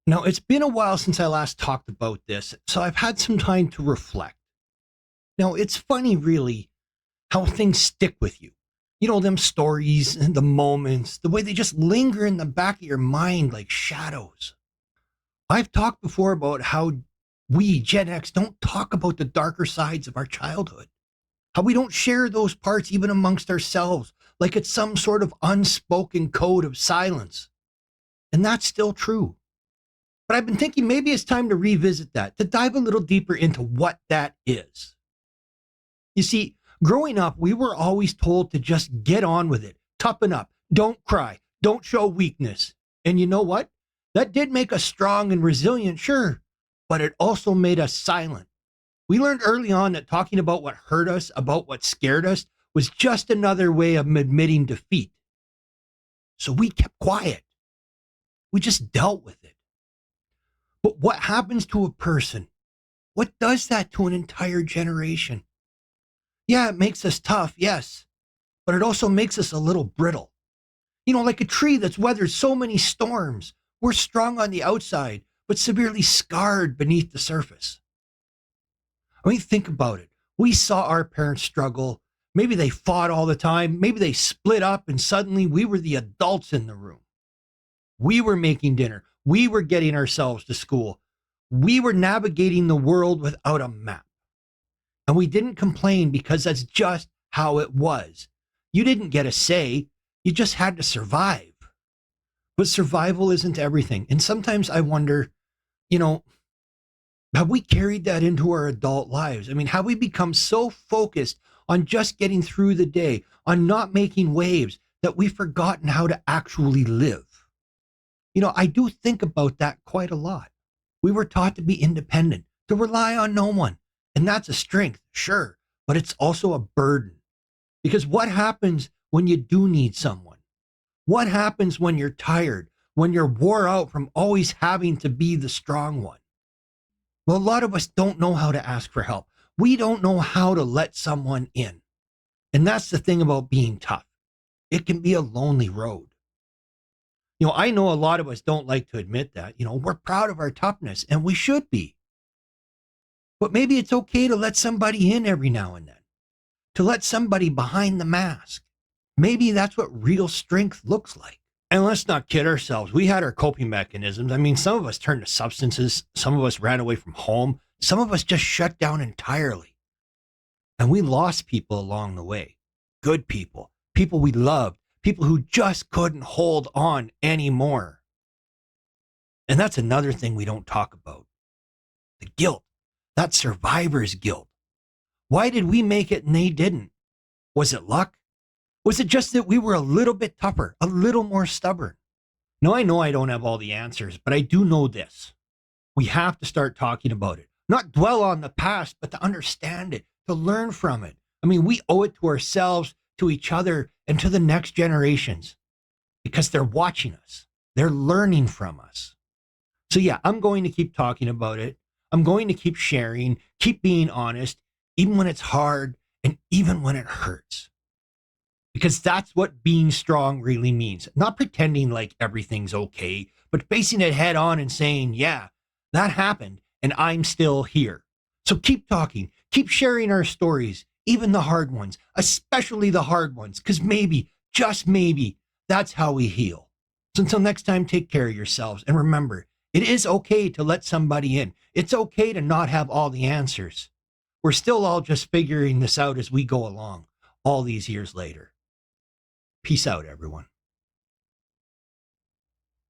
Now, it's been a while since I last talked about this, so I've had some time to reflect. Now, it's funny, really, how things stick with you. You know, them stories and the moments, the way they just linger in the back of your mind like shadows. I've talked before about how we, Gen X, don't talk about the darker sides of our childhood, how we don't share those parts even amongst ourselves, like it's some sort of unspoken code of silence. And that's still true. But I've been thinking maybe it's time to revisit that, to dive a little deeper into what that is. You see, growing up, we were always told to just get on with it, toughen up, don't cry, don't show weakness. And you know what? That did make us strong and resilient, sure, but it also made us silent. We learned early on that talking about what hurt us, about what scared us, was just another way of admitting defeat. So we kept quiet. We just dealt with it. But what happens to a person? What does that to an entire generation? Yeah, it makes us tough, yes, but it also makes us a little brittle. You know, like a tree that's weathered so many storms. We're strong on the outside, but severely scarred beneath the surface. I mean, think about it. We saw our parents struggle. Maybe they fought all the time. Maybe they split up and suddenly we were the adults in the room. We were making dinner. We were getting ourselves to school. We were navigating the world without a map. And we didn't complain because that's just how it was. You didn't get a say. You just had to survive. But survival isn't everything. And sometimes I wonder, you know, have we carried that into our adult lives? I mean, have we become so focused on just getting through the day, on not making waves, that we've forgotten how to actually live? You know, I do think about that quite a lot. We were taught to be independent, to rely on no one. And that's a strength, sure, but it's also a burden. Because what happens when you do need someone? What happens when you're tired, when you're wore out from always having to be the strong one? Well, a lot of us don't know how to ask for help. We don't know how to let someone in. And that's the thing about being tough. It can be a lonely road. You know, I know a lot of us don't like to admit that. You know, we're proud of our toughness, and we should be. But maybe it's okay to let somebody in every now and then, to let somebody behind the mask. Maybe that's what real strength looks like. And let's not kid ourselves. We had our coping mechanisms. I mean, some of us turned to substances. Some of us ran away from home. Some of us just shut down entirely. And we lost people along the way. Good people, people we loved, people who just couldn't hold on anymore. And that's another thing we don't talk about. The guilt, that survivor's guilt. Why did we make it and they didn't? Was it luck? Was it just that we were a little bit tougher, a little more stubborn? Now, I know I don't have all the answers, but I do know this. We have to start talking about it. Not dwell on the past, but to understand it, to learn from it. I mean, we owe it to ourselves, to each other, and to the next generations because they're watching us. They're learning from us. So yeah, I'm going to keep talking about it. I'm going to keep sharing, keep being honest, even when it's hard and even when it hurts. Because that's what being strong really means. Not pretending like everything's okay, but facing it head on and saying, yeah, that happened and I'm still here. So keep talking, keep sharing our stories, even the hard ones, especially the hard ones, because maybe, just maybe, that's how we heal. So until next time, take care of yourselves. And remember, it is okay to let somebody in. It's okay to not have all the answers. We're still all just figuring this out as we go along, all these years later. Peace out, everyone.